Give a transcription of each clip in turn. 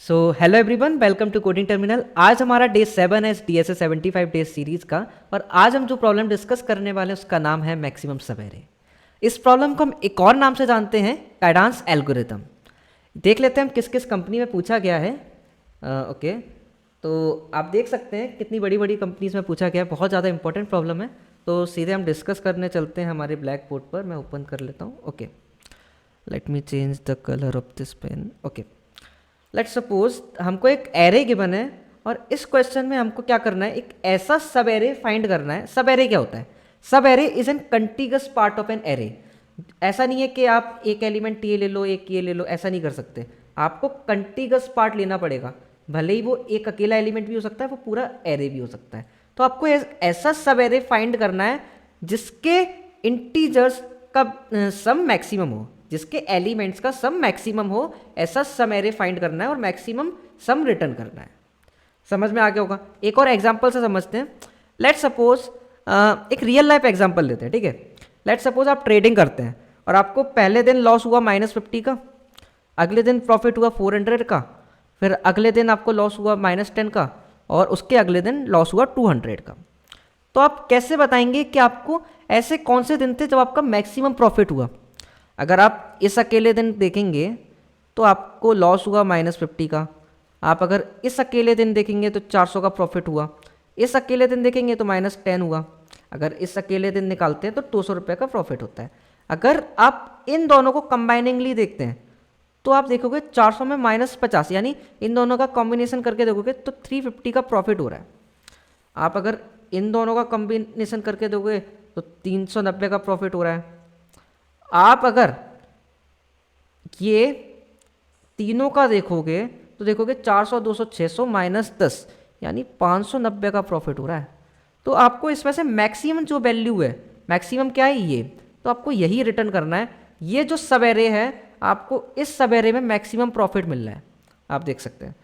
So hello everyone, welcome to coding terminal. आज हमारा day 7 है DSA 75 डेज सीरीज का। और आज हम जो प्रॉब्लम डिस्कस करने वाले हैं उसका नाम है मैक्सिमम सब एरे। इस प्रॉब्लम को हम एक और नाम से जानते हैं, कैडांस एल्गोरिथम। देख लेते हैं हम किस किस कंपनी में पूछा गया है। ओके, तो आप देख सकते हैं कितनी बड़ी बड़ी कंपनीज में पूछा गया है। बहुत ज़्यादा इंपॉर्टेंट प्रॉब्लम है, तो सीधे हम डिस्कस करने चलते हैं हमारे ब्लैक बोर्ड पर। मैं ओपन कर लेता हूँ। Okay, let me change the colour of this pen. Okay, let's suppose हमको एक एरे गिवन है और इस क्वेश्चन में हमको क्या करना है, एक ऐसा सब एरे फाइंड करना है। सब एरे क्या होता है? सब array is an contiguous part of an array. ऐसा नहीं है कि आप एक एलिमेंट ये ले लो एक ये ले लो, ऐसा नहीं कर सकते। आपको कंटिगस पार्ट लेना पड़ेगा। भले ही वो एक अकेला एलिमेंट भी हो सकता है, वो पूरा एरे भी हो सकता है। तो आपको ऐसा सब एरे फाइंड करना है जिसके इंटीजर्स का सम मैक्सिमम हो, जिसके एलिमेंट्स का सम मैक्सिमम हो। ऐसा सम एरे फाइंड करना है और मैक्सिमम सम रिटर्न करना है। समझ में आ गया होगा। एक और एग्जांपल से समझते हैं। लेट सपोज एक रियल लाइफ एग्जांपल लेते हैं, ठीक है। लेट सपोज आप ट्रेडिंग करते हैं और आपको पहले दिन लॉस हुआ -50 का, अगले दिन प्रॉफिट हुआ 400 का, फिर अगले दिन आपको लॉस हुआ -10 का, और उसके अगले दिन लॉस हुआ 200 का। तो आप कैसे बताएंगे कि आपको ऐसे कौन से दिन थे जब आपका मैक्सिमम प्रॉफिट हुआ? अगर आप इस अकेले दिन देखेंगे तो आपको लॉस हुआ -50 का। आप अगर इस अकेले दिन देखेंगे तो 400 का प्रॉफिट हुआ। इस अकेले दिन देखेंगे तो -10 हुआ। अगर इस अकेले दिन निकालते हैं तो 200 रुपये का प्रॉफिट होता है। अगर आप इन दोनों को कंबाइनिंगली देखते हैं तो आप देखोगे 400 में -50, यानी इन दोनों का कॉम्बिनेशन करके देखोगे तो 350 का प्रॉफिट हो रहा है। आप अगर इन दोनों का कॉम्बिनेशन करके दोगे तो 390 का प्रॉफिट हो रहा है। आप अगर ये तीनों का देखोगे तो देखोगे 400, 200, 600 -10, यानी 590 का प्रॉफिट हो रहा है। तो आपको इसमें से मैक्सिमम जो वैल्यू है, मैक्सिमम क्या है ये, तो आपको यही रिटर्न करना है। ये जो सब एरे है, आपको इस सब एरे में मैक्सिमम प्रॉफिट मिल रहा है, आप देख सकते हैं।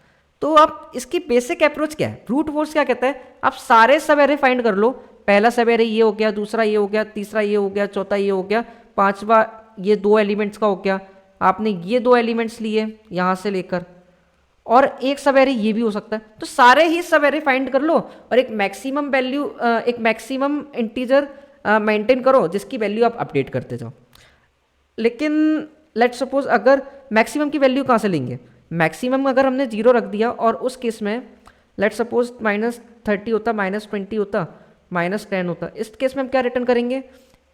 तो आप इसकी बेसिक अप्रोच क्या है? ब्रूट फोर्स क्या कहता है, आप सारे सब एरे फाइंड कर लो। पहला सब एरे ये हो गया, दूसरा ये हो गया, तीसरा ये हो गया, चौथा ये हो गया, पांचवा ये 2 एलिमेंट्स का हो गया। आपने ये 2 एलिमेंट्स लिए यहाँ से लेकर, और एक सब एरे ये भी हो सकता है। तो सारे ही सब एरे फाइंड कर लो और एक मैक्सिमम वैल्यू, एक मैक्सिमम इंटीजर मेंटेन करो जिसकी वैल्यू आप अपडेट करते जाओ। लेकिन लेट सपोज अगर मैक्सिमम की वैल्यू कहाँ से लेंगे? मैक्सिमम अगर हमने 0 रख दिया और उस केस में लेट सपोज -30 होता, -20 होता, -10 होता, इस केस में हम क्या रिटर्न करेंगे?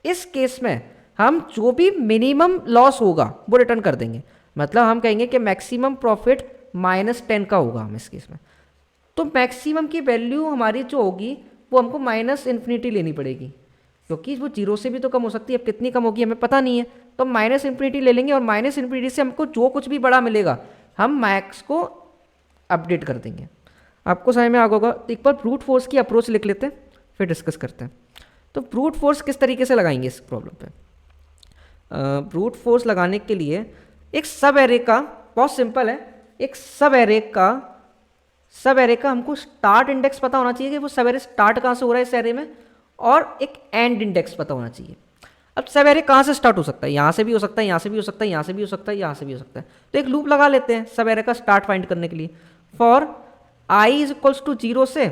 इस केस में हम जो भी मिनिमम लॉस होगा वो रिटर्न कर देंगे। मतलब हम कहेंगे कि मैक्सिमम प्रॉफिट -10 का होगा हम इस केस में। तो मैक्सिमम की वैल्यू हमारी जो होगी वो हमको -∞ लेनी पड़ेगी, क्योंकि वो 0 से भी तो कम हो सकती है। अब कितनी कम होगी हमें पता नहीं है, तो हम -∞ ले लेंगे और -∞ से हमको जो कुछ भी बड़ा मिलेगा हम मैक्स को अपडेट कर देंगे। आपको समझ में आ गया होगा। तो एक बार ब्रूट फोर्स की अप्रोच लिख लेते हैं, फिर डिस्कस करते हैं। तो ब्रूट फोर्स किस तरीके से लगाएंगे इस प्रॉब्लम पे? ब्रूट फोर्स लगाने के लिए एक सब एरे का, बहुत सिंपल है, एक सब एरे का हमको स्टार्ट इंडेक्स पता होना चाहिए कि वो सब एरे स्टार्ट कहाँ से हो रहा है इस एरे में, और एक एंड इंडेक्स पता होना चाहिए। अब सब एरे कहाँ से स्टार्ट हो सकता है? यहाँ से भी हो सकता है, यहाँ से भी हो सकता है, यहाँ से भी हो सकता है, यहाँ से भी हो सकता है। तो एक लूप लगा लेते हैं सब एरे का स्टार्ट फाइंड करने के लिए। For i is equals to 0 से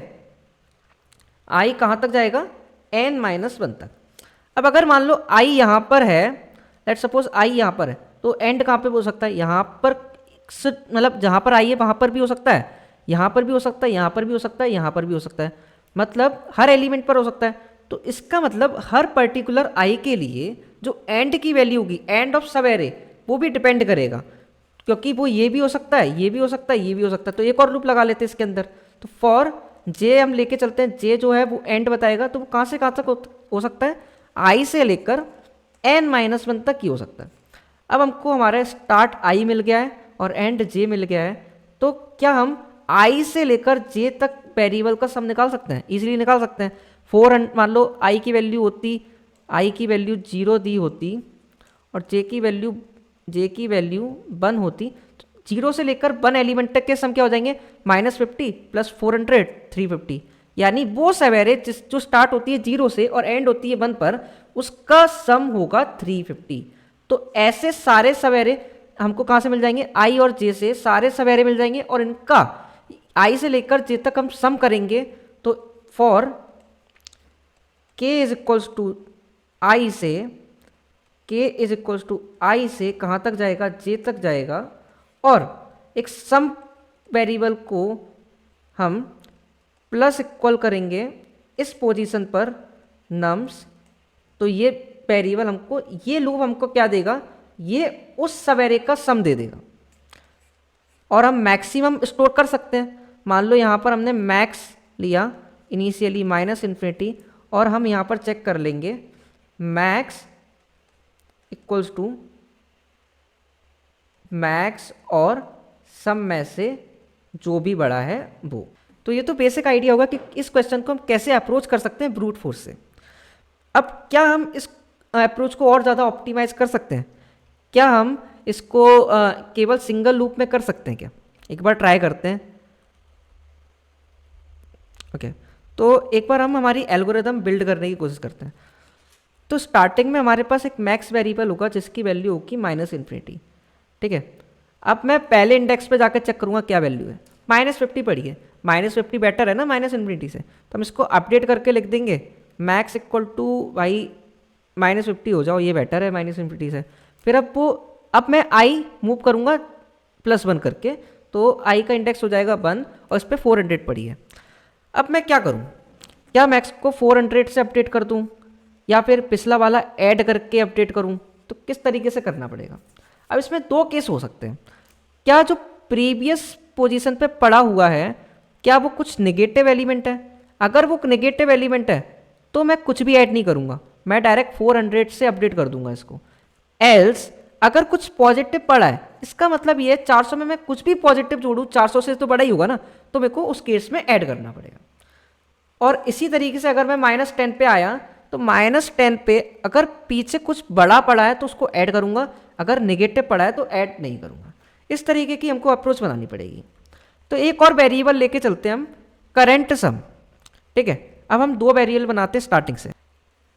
i कहाँ तक जाएगा? n-1 तक। अब अगर मान लो i यहाँ पर है, लेट सपोज i यहाँ पर है, तो एंड कहाँ पे हो सकता है? यहाँ पर, मतलब जहाँ पर i है वहाँ पर भी हो सकता है, यहाँ पर भी हो सकता है, यहाँ पर भी हो सकता है, यहाँ पर भी हो सकता है। मतलब हर एलिमेंट पर हो सकता है। तो इसका मतलब हर पर्टिकुलर i के लिए जो एंड की वैल्यू होगी, एंड ऑफ सब एरे, वो भी डिपेंड करेगा, क्योंकि वो ये भी हो सकता है, ये भी हो सकता है, ये भी हो सकता है। तो एक और लूप लगा लेते हैं इसके अंदर। तो फॉर j हम लेके चलते हैं, j जो है वो एंड बताएगा, तो वो कहाँ से कहाँ तक हो सकता है? i से लेकर n-1 तक ही हो सकता है। अब हमको हमारा स्टार्ट i मिल गया है और एंड j मिल गया है, तो क्या हम i से लेकर j तक वेरिएबल का सम निकाल सकते हैं? इजीली निकाल सकते हैं। 400, मान लो i की वैल्यू होती, i की वैल्यू 0 दी होती और j की वैल्यू 1 होती, तो 0 से लेकर 1 एलिमेंट तक के सम क्या हो जाएंगे? -50 + 400, 350। यानी वो सब एरे जो स्टार्ट होती है 0 से और एंड होती है 1 पर, उसका सम होगा 350। तो ऐसे सारे सब एरे हमको कहाँ से मिल जाएंगे, आई और जे से सारे सवेरे मिल जाएंगे और इनका आई से लेकर जे तक हम सम करेंगे। तो फॉर के इज इक्वल्स टू आई से, के इज इक्वल्स टू आई से कहाँ तक जाएगा, जे तक जाएगा। और एक सम वेरिएबल को हम प्लस इक्वल करेंगे इस पोजीशन पर नम्स, तो ये वेरिएबल हमको, ये लूप हमको क्या देगा, ये उस सवेरे का सम दे देगा। और हम मैक्सिमम स्टोर कर सकते हैं। मान लो यहाँ पर हमने मैक्स लिया इनिशियली -∞, और हम यहाँ पर चेक कर लेंगे मैक्स इक्वल्स टू मैक्स और सम में से जो भी बड़ा है वो। तो ये तो बेसिक आइडिया होगा कि इस क्वेश्चन को हम कैसे अप्रोच कर सकते हैं ब्रूट फोर्स से। अब क्या हम इस अप्रोच को और ज़्यादा ऑप्टिमाइज कर सकते हैं? क्या हम इसको केवल सिंगल लूप में कर सकते हैं क्या? एक बार ट्राई करते हैं। ओके, तो एक बार हम हमारी एल्गोरिदम बिल्ड करने की कोशिश करते हैं। तो स्टार्टिंग में हमारे पास एक मैक्स वेरिएबल होगा जिसकी वैल्यू होगी -∞, ठीक है। अब मैं पहले इंडेक्स पे जाकर चेक करूंगा क्या वैल्यू है। -50 पड़ी है, -50 बेटर है ना -∞ से, तो हम इसको अपडेट करके लिख देंगे मैक्स इक्वल टू भाई -50 हो जाओ, ये बेटर है -∞ से। फिर अब मैं आई मूव करूंगा +1 करके, तो आई का इंडेक्स हो जाएगा 1 और इस पर 400 पड़ी है। अब मैं क्या करूं, क्या मैक्स को 400 से अपडेट कर दूं या फिर पिछला वाला ऐड करके अपडेट करूं? तो किस तरीके से करना पड़ेगा? अब इसमें दो केस हो सकते हैं। क्या जो प्रीवियस पोजीशन पे पड़ा हुआ है क्या वो कुछ नेगेटिव एलिमेंट है? अगर वो नेगेटिव एलिमेंट है तो मैं कुछ भी ऐड नहीं करूंगा, मैं डायरेक्ट 400 से अपडेट कर दूंगा इसको। एल्स अगर कुछ पॉजिटिव पड़ा है, इसका मतलब ये 400 में मैं कुछ भी पॉजिटिव जोड़ूं, 400 से तो बड़ा ही होगा ना, तो मेरे को उस केस में ऐड करना पड़ेगा। और इसी तरीके से अगर मैं -10 पे आया तो -10 पे अगर पीछे कुछ बड़ा पड़ा है तो उसको ऐड करूंगा, अगर नेगेटिव पड़ा है तो ऐड नहीं करूंगा। इस तरीके की हमको अप्रोच बनानी पड़ेगी। तो एक और वेरिएबल लेके चलते हैं हम, करंट सम, ठीक है। अब हम दो वेरिएबल बनाते हैं स्टार्टिंग से।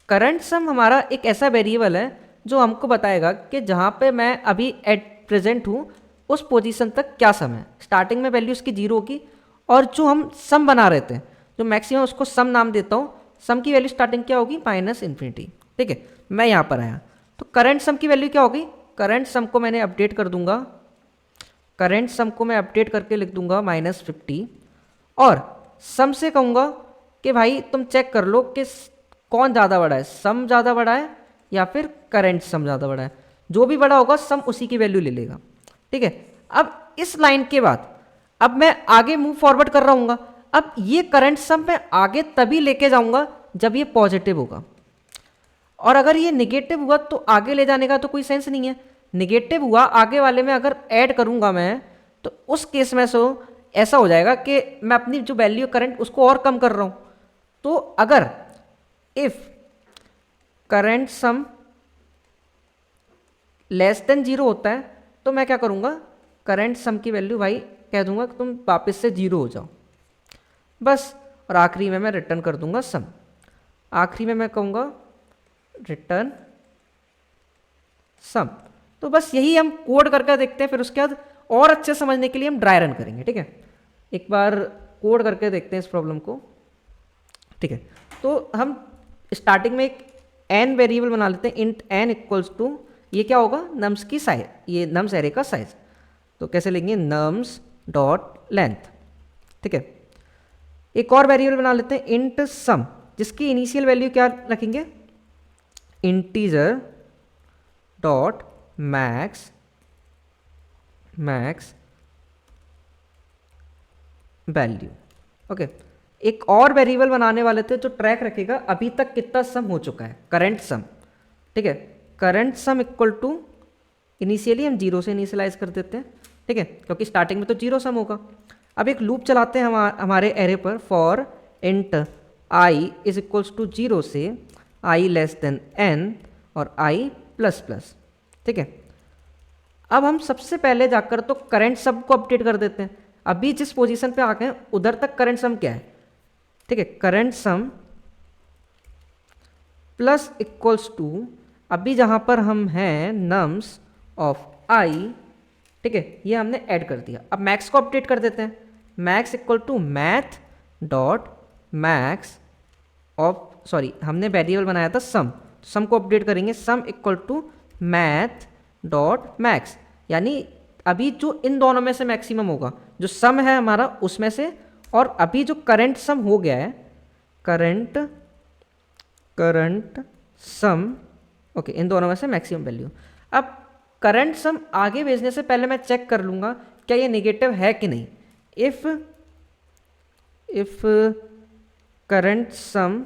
करंट सम हमारा एक ऐसा वेरिएबल है जो हमको बताएगा कि जहाँ पे मैं अभी एट प्रेजेंट हूँ उस पोजीशन तक क्या सम है। स्टार्टिंग में वैल्यू उसकी 0 होगी और जो हम सम बना रहे थे, जो मैक्सिमम, उसको सम नाम देता हूँ। सम की वैल्यू स्टार्टिंग क्या होगी, -∞, ठीक है। मैं यहाँ पर आया तो करंट सम की वैल्यू क्या होगी, करंट सम को मैंने अपडेट कर दूंगा, करंट सम को मैं अपडेट करके लिख दूंगा -50 और सम से कहूँगा कि भाई तुम चेक कर लो कि कौन ज़्यादा बड़ा है, सम ज़्यादा बड़ा है या फिर करंट सम ज़्यादा बड़ा है। जो भी बड़ा होगा सम उसी की वैल्यू ले लेगा, ठीक है। अब इस लाइन के बाद अब मैं आगे मूव फॉरवर्ड कर रहा हूँ। अब ये करंट सम मैं आगे तभी लेके जाऊंगा जब ये पॉजिटिव होगा, और अगर ये निगेटिव हुआ तो आगे ले जाने का तो कोई सेंस नहीं है। निगेटिव हुआ आगे वाले में अगर ऐड करूंगा मैं तो उस केस में सो ऐसा हो जाएगा कि मैं अपनी जो वैल्यू करंट उसको और कम कर रहा हूं। तो अगर इफ करंट सम <0 होता है तो मैं क्या करूंगा, करंट सम की वैल्यू भाई कह दूंगा कि तुम वापस से 0 हो जाओ बस, और आखिरी में मैं रिटर्न कर दूंगा सम। आखिरी में मैं कहूँगा रिटर्न सम। तो बस यही हम कोड करके देखते हैं, फिर उसके बाद और अच्छे समझने के लिए हम ड्राई रन करेंगे, ठीक है। एक बार कोड करके देखते हैं इस प्रॉब्लम को, ठीक है। तो हम स्टार्टिंग में एक n वेरिएबल बना लेते हैं, इंट n इक्वल्स टू, ये क्या होगा, नम्स की साइज, ये नम्स एरे का साइज। तो कैसे लेंगे, नम्स डॉट लेंथ, ठीक है। एक और वेरिएबल बना लेते हैं इंट सम, जिसकी इनिशियल वैल्यू क्या रखेंगे, integer dot max value, okay. एक और वेरिएबल बनाने वाले थे जो ट्रैक रखेगा अभी तक कितना सम हो चुका है, करंट सम, ठीक है। Current sum equal to, initially हम 0 से इनिशियलाइज कर देते हैं, ठीक है, क्योंकि स्टार्टिंग में तो 0 सम होगा। अब एक लूप चलाते हैं हमारे एरे पर, for int i is equals to 0 से आई लेस देन n और आई प्लस प्लस, ठीक है। अब हम सबसे पहले जाकर तो करंट सम को अपडेट कर देते हैं। अभी जिस पोजीशन पे आ गए उधर तक करंट सम क्या है, ठीक है, current sum plus equals to, अभी जहां पर हम हैं नम्स ऑफ आई ठीक है, ये हमने ऐड कर दिया। अब मैक्स को अपडेट कर देते हैं, max equal to math dot max of, sorry हमने वेरिएबल बनाया था सम, सम को अपडेट करेंगे, sum equal to math dot max, यानी अभी जो इन दोनों में से मैक्सिमम होगा, जो सम है हमारा उसमें से, और अभी जो करंट सम हो गया है, करंट सम, ओके, इन दोनों में से मैक्सिमम वैल्यू। अब करंट सम आगे भेजने से पहले मैं चेक कर लूँगा क्या ये नेगेटिव है कि नहीं। इफ करंट सम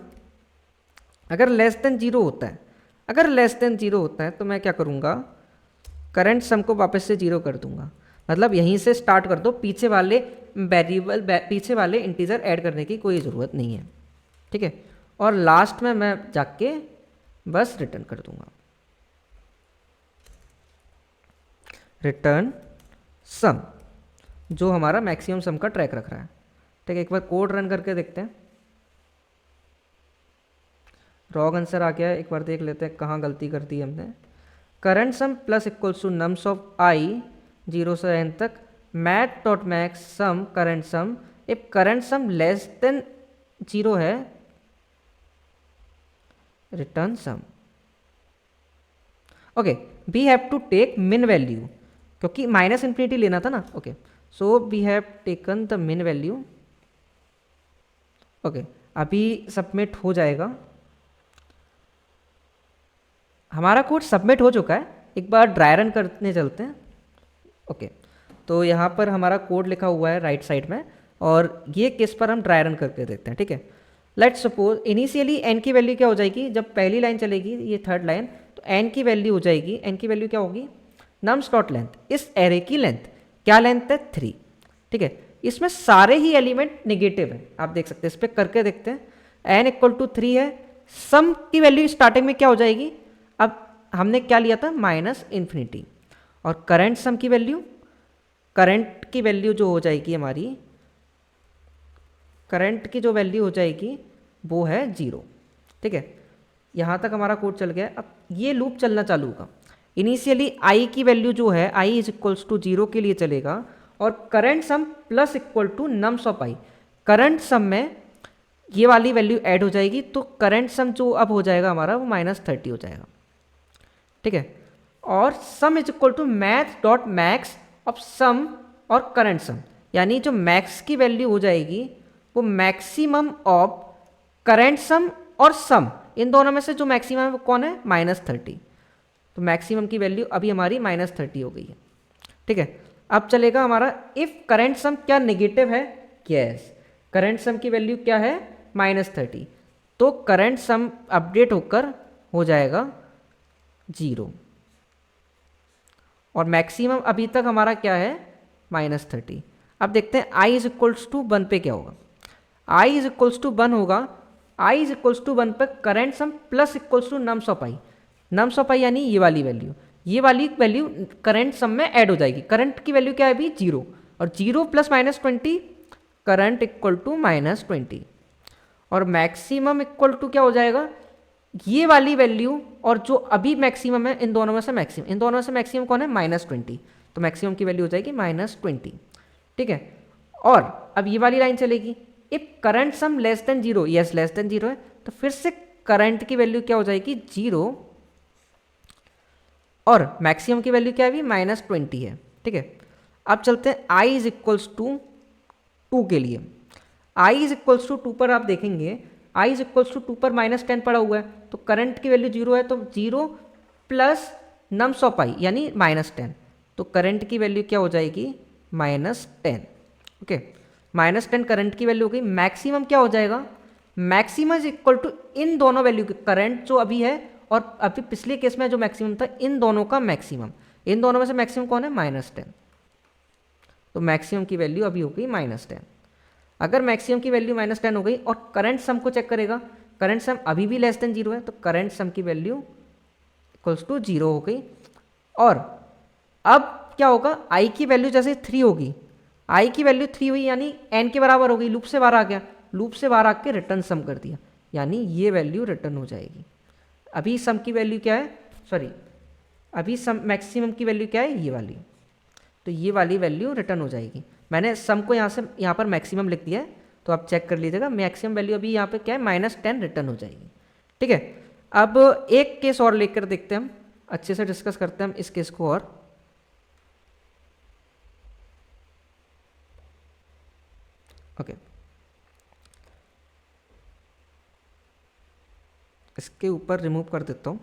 अगर लेस देन जीरो होता है, अगर लेस देन जीरो होता है तो मैं क्या करूँगा, करंट सम को वापस से जीरो कर दूंगा, मतलब यहीं से स्टार्ट कर दो, पीछे वाले वेरिएबल पीछे वाले इंटीजर ऐड करने की कोई ज़रूरत नहीं है, ठीक है। और लास्ट में मैं जाके बस रिटर्न कर दूंगा, रिटर्न सम, जो हमारा मैक्सिमम सम का ट्रैक रख रहा है, ठीक है। एक बार कोड रन करके देखते हैं, रॉन्ग आंसर आ गया है, एक बार देख लेते हैं कहाँ गलती कर दी हमने। Current sum plus equals to nums of I 0 से n तक, math dot max sum current sum, if current sum less than 0 है, return sum. Okay, we have to take min value, क्योंकि माइनस इन्फिनिटी लेना था ना, okay, so we have taken the min value. Okay, अभी submit हो जाएगा, हमारा code submit हो चुका है, एक बार ड्राई रन करने चलते हैं। ओके, तो यहाँ पर हमारा कोड लिखा हुआ है राइट साइड में, और ये किस पर हम ड्राई रन करके देखते हैं, ठीक है। लेट्स सपोज इनिशियली एन की वैल्यू क्या हो जाएगी, जब पहली लाइन चलेगी, ये थर्ड लाइन, तो एन की वैल्यू हो जाएगी, एन की वैल्यू क्या होगी, नम्स डॉट लेंथ, इस एरे की लेंथ, क्या लेंथ है 3, ठीक है। इसमें सारे ही एलिमेंट नेगेटिव है, आप देख सकते हैं, इस पर करके देखते हैं। एन इक्वल टू 3 है, सम की वैल्यू स्टार्टिंग में क्या हो जाएगी, अब हमने क्या लिया था माइनस इन्फिनिटी, और करंट सम की वैल्यू, करंट की वैल्यू जो हो जाएगी हमारी, करंट की जो वैल्यू हो जाएगी वो है 0, ठीक है। यहाँ तक हमारा कोड चल गया। अब ये लूप चलना चालू होगा, इनिशियली आई की वैल्यू जो है आई इज इक्वल्स टू 0 के लिए चलेगा, और current sum plus equal to nums of i, current sum में ये वाली वैल्यू ऐड हो जाएगी, तो करंट सम जो अब हो जाएगा हमारा वो -30 हो जाएगा, ठीक है। और sum is equal to math dot max of sum और करंट सम, यानी जो मैक्स की वैल्यू हो जाएगी वो मैक्सिमम ऑफ करंट सम और सम, इन दोनों में से जो मैक्सिमम है वो कौन है, -30, तो मैक्सिमम की वैल्यू अभी हमारी -30 हो गई है, ठीक है। अब चलेगा हमारा इफ करंट सम क्या नेगेटिव है, यस, करंट सम की वैल्यू क्या है -30, तो करंट सम अपडेट होकर हो जाएगा 0, और मैक्सिमम अभी तक हमारा क्या है -30। अब देखते हैं i इज इक्वल्स टू 1 पे क्या होगा, i इज इक्वल्स टू 1 होगा, i इज इक्वल्स टू 1 पे current sum plus equals to nums of i, nums of i यानी ये वाली वैल्यू, ये वाली वैल्यू करंट सम में ऐड हो जाएगी। करंट की वैल्यू क्या है अभी 0, और 0 प्लस -20, करंट इक्वल टू -20, और मैक्सिमम इक्वल टू क्या हो जाएगा, ये वाली वैल्यू और जो अभी मैक्सिमम है, इन दोनों में से मैक्सिमम, इन दोनों में से मैक्सिमम कौन है -20, तो मैक्सिमम की वैल्यू हो जाएगी -20, ठीक है। और अब ये वाली लाइन चलेगी, if current sum less than 0, yes less than 0 है, तो फिर से करंट की वैल्यू क्या हो जाएगी 0, और मैक्सिमम की वैल्यू क्या है अभी -20 है, ठीक है। अब चलते हैं i इज इक्वल्स टू 2 के लिए, i इज इक्वल्स टू 2 पर आप देखेंगे i इज इक्वल्स टू 2 पर -10 पड़ा हुआ है, तो करंट की वैल्यू 0 है, तो 0 प्लस नम्स ऑफ i यानी -10, तो करंट की वैल्यू क्या हो जाएगी -10, ओके, -10 करंट की वैल्यू हो गई। मैक्सिमम क्या हो जाएगा, मैक्सिमम इज इक्वल टू इन दोनों वैल्यू के, करंट जो अभी है और अभी पिछले केस में जो मैक्सिमम था, इन दोनों का मैक्सिमम, इन दोनों में से मैक्सिमम कौन है -10, तो मैक्सिमम की वैल्यू अभी हो गई -10। अगर मैक्सिमम की वैल्यू -10 हो गई और करंट सम को चेक करेगा, करंट सम अभी भी लेस देन 0 है, तो करंट सम की वैल्यू इक्वल्स टू 0 हो गई। और अब क्या होगा, i की वैल्यू जैसे 3 होगी, i की वैल्यू 3 हुई यानी n के बराबर हो गई, लूप से बाहर आ गया, लूप से बाहर आके रिटर्न सम कर दिया, यानी ये वैल्यू रिटर्न हो जाएगी। अभी सम की वैल्यू क्या है, सॉरी अभी सम मैक्सिमम की वैल्यू क्या है, ये वाली, तो ये वाली वैल्यू रिटर्न हो जाएगी। मैंने सम को यहाँ पर मैक्सिमम लिख दिया है, तो आप चेक कर लीजिएगा। मैक्सिमम वैल्यू अभी यहाँ पे क्या है, -10 रिटर्न हो जाएगी। ठीक है, अब एक केस और लेकर देखते हैं, हम अच्छे से डिस्कस करते हैं हम इस केस को। और ओके, इसके ऊपर रिमूव कर देता हूँ।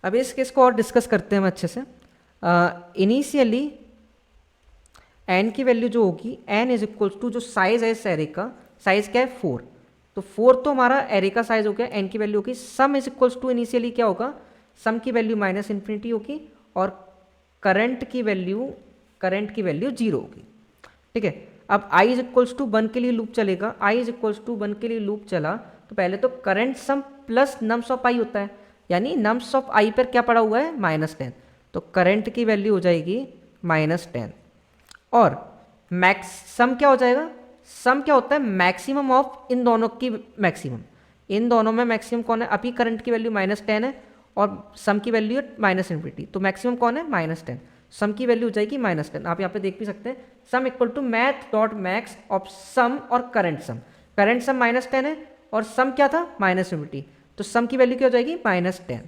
अब इस केस को और डिस्कस करते हैं हम अच्छे से। इनिशियली एन की वैल्यू जो होगी, एन इज इक्वल्स टू जो साइज है इस एरे का, साइज क्या है 4, तो 4 तो हमारा एरे का साइज हो गया, एन की वैल्यू होगी। Sum is equals to initially क्या होगा, सम की वैल्यू -∞ होगी और करंट की वैल्यू 0 होगी। ठीक है, अब i इज इक्वल्स टू 1 के लिए लूप चलेगा, i इज इक्वल्स टू 1 के लिए लूप चला तो पहले तो current sum plus nums of i होता है, यानी नम्स ऑफ i पर क्या पड़ा हुआ है, -10, तो करंट की वैल्यू हो जाएगी -10। और मैक्स सम क्या हो जाएगा, सम क्या होता है, मैक्सिमम ऑफ इन दोनों की मैक्सिमम, इन दोनों में मैक्सिमम कौन है, अभी करंट की वैल्यू -10 है और सम की वैल्यू है -∞, तो मैक्सिमम कौन है, -10, सम की वैल्यू हो जाएगी -10। आप यहाँ पे देख भी सकते हैं, sum equal to math dot max of sum और करंट सम -10 है और सम क्या था, -∞, तो सम की वैल्यू क्या हो जाएगी, -10।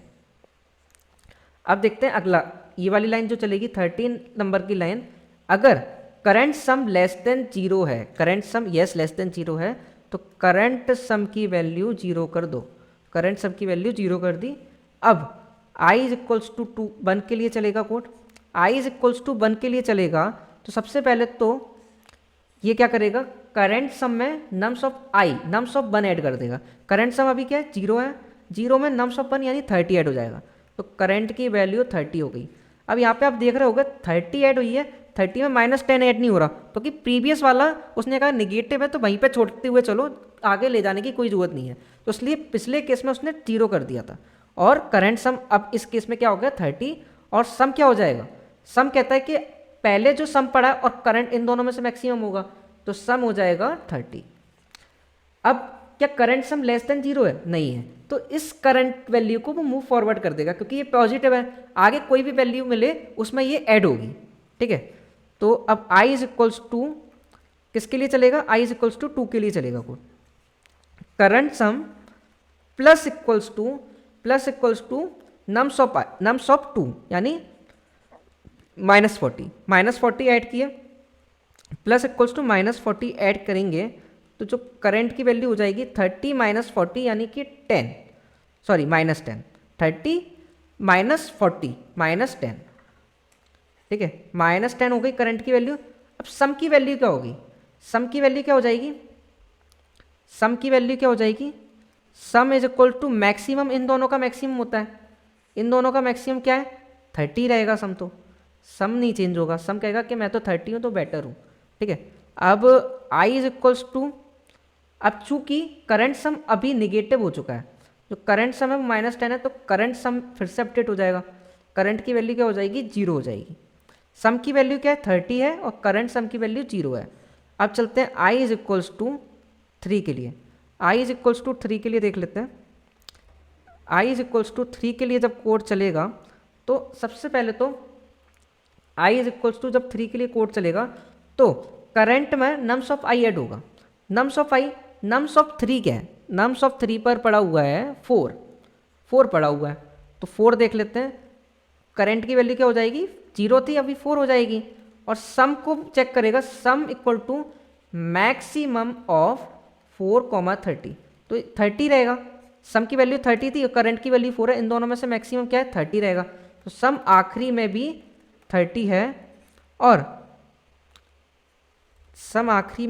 अब देखते हैं अगला, ये वाली लाइन जो चलेगी 13 नंबर की लाइन, अगर करंट सम लेस देन 0 है, करंट सम यस लेस देन 0 है, तो करंट सम की वैल्यू 0 कर दो, करंट सम की वैल्यू 0 कर दी। अब i इज इक्वल्स टू 1 के लिए चलेगा code, i is equals to 1 के लिए चलेगा, तो सबसे पहले तो ये क्या करेगा, करंट सम में nums of i, nums of 1 add कर देगा। करंट सम अभी क्या है, 0 है, 0 में नम्स ऑफ 1 यानी 30 ऐड हो जाएगा, तो करंट की वैल्यू 30 हो गई। अब यहाँ पे आप देख रहे होगे 30 ऐड हुई है, 30 में -10 ऐड नहीं हो रहा, तो कि प्रीवियस वाला उसने कहा निगेटिव है तो वहीं पे छोड़ते हुए चलो, आगे ले जाने की कोई ज़रूरत नहीं है, तो इसलिए पिछले केस में उसने 0 कर दिया था। और करंट सम अब इस केस में क्या हो गया 30, और सम क्या हो जाएगा, सम कहता है कि पहले जो सम पड़ा और करंट इन दोनों में से मैक्सिमम होगा, तो सम हो जाएगा 30। अब क्या करंट सम लेस देन 0 है, नहीं है, तो इस करंट वैल्यू को वो मूव फॉरवर्ड कर देगा, क्योंकि ये पॉजिटिव है, आगे कोई भी वैल्यू मिले उसमें ये ऐड होगी। ठीक है, तो अब i इज इक्वल्स टू किसके लिए चलेगा, i इज इक्वल्स टू 2 के लिए चलेगा code, current sum plus equals to nums of 2 यानी -40 ऐड किया, प्लस इक्वल्स टू -40 ऐड करेंगे, तो जो करंट की वैल्यू हो जाएगी 30 - 40 यानी कि 10, सॉरी -10, 30 - 40 -10। ठीक है, -10 हो गई करंट की वैल्यू। अब सम की वैल्यू क्या होगी, सम की वैल्यू क्या हो जाएगी, सम की वैल्यू क्या हो जाएगी, sum is equal to maximum, इन दोनों का मैक्सिमम होता है, इन दोनों का मैक्सिमम क्या है 30 रहेगा सम, तो सम नहीं चेंज होगा, सम कहेगा कि मैं तो 30 हूँ तो बेटर हूँ। ठीक है, अब i इज इक्वल्स टू, अब चूंकि करंट सम अभी निगेटिव हो चुका है, जो करंट सम है वो -10 है, तो करंट सम फिर से अपडेट हो जाएगा, करंट की वैल्यू क्या हो जाएगी 0 हो जाएगी। सम की वैल्यू क्या है 30 है और करंट सम की वैल्यू 0 है। अब चलते हैं i इज इक्वल्स टू 3 के लिए, i इज इक्वल्स टू 3 के लिए देख लेते हैं। i इज इक्वल्स टू 3 के लिए जब कोड चलेगा, तो सबसे पहले तो i इज इक्वल्स टू जब 3 के लिए कोड चलेगा, तो करंट में नम्स ऑफ i ऐड होगा, nums of i, nums of 3 क्या है, नम्स ऑफ 3 पर पड़ा हुआ है 4 पड़ा हुआ है, तो 4 देख लेते हैं, करंट की वैल्यू क्या हो जाएगी 0 थी अभी 4 हो जाएगी, और सम को चेक करेगा, sum equal to maximum of 4,30, तो 30 रहेगा, सम की वैल्यू 30 थी और करंट की वैल्यू 4 है, इन दोनों में से मैक्सिमम क्या है 30 रहेगा, तो सम आखिरी में भी 30 है और सम आखिरी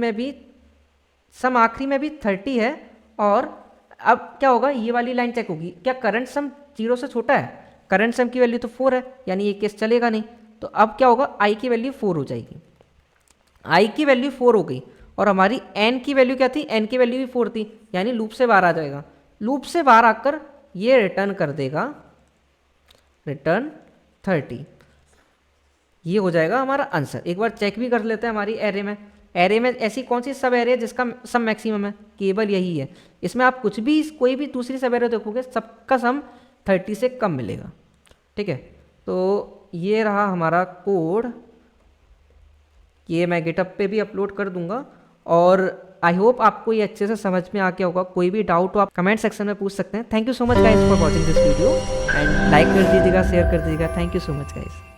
में भी 30 है। और अब क्या होगा, ये वाली लाइन चेक होगी, क्या करंट सम 0 से छोटा है, करंट सम की वैल्यू तो 4 है, यानी ये केस चलेगा नहीं, तो अब क्या होगा i की वैल्यू 4 हो जाएगी, i की वैल्यू 4 हो गई, और हमारी n की वैल्यू क्या थी, n की वैल्यू भी 4 थी, यानी लूप से बाहर आ जाएगा, लूप से बाहर आकर ये रिटर्न कर देगा, रिटर्न 30, ये हो जाएगा हमारा आंसर। एक बार चेक भी कर लेते हैं हमारी एरे में ऐसी कौन सी सब एरे है जिसका सम मैक्सिमम है, केवल यही है। इसमें आप कुछ भी कोई भी दूसरी सब एरे देखोगे सबका सम 30 से कम मिलेगा। ठीक है, तो ये रहा हमारा कोड, ये मैं गिटहब पे भी अपलोड कर दूंगा। और आई होप आपको ये अच्छे से समझ में आ गया होगा। कोई भी डाउट हो आप कमेंट सेक्शन में पूछ सकते हैं। Thank you so much guys for watching this video and like कर दीजिएगा, शेयर कर दीजिएगा। Thank you so much guys.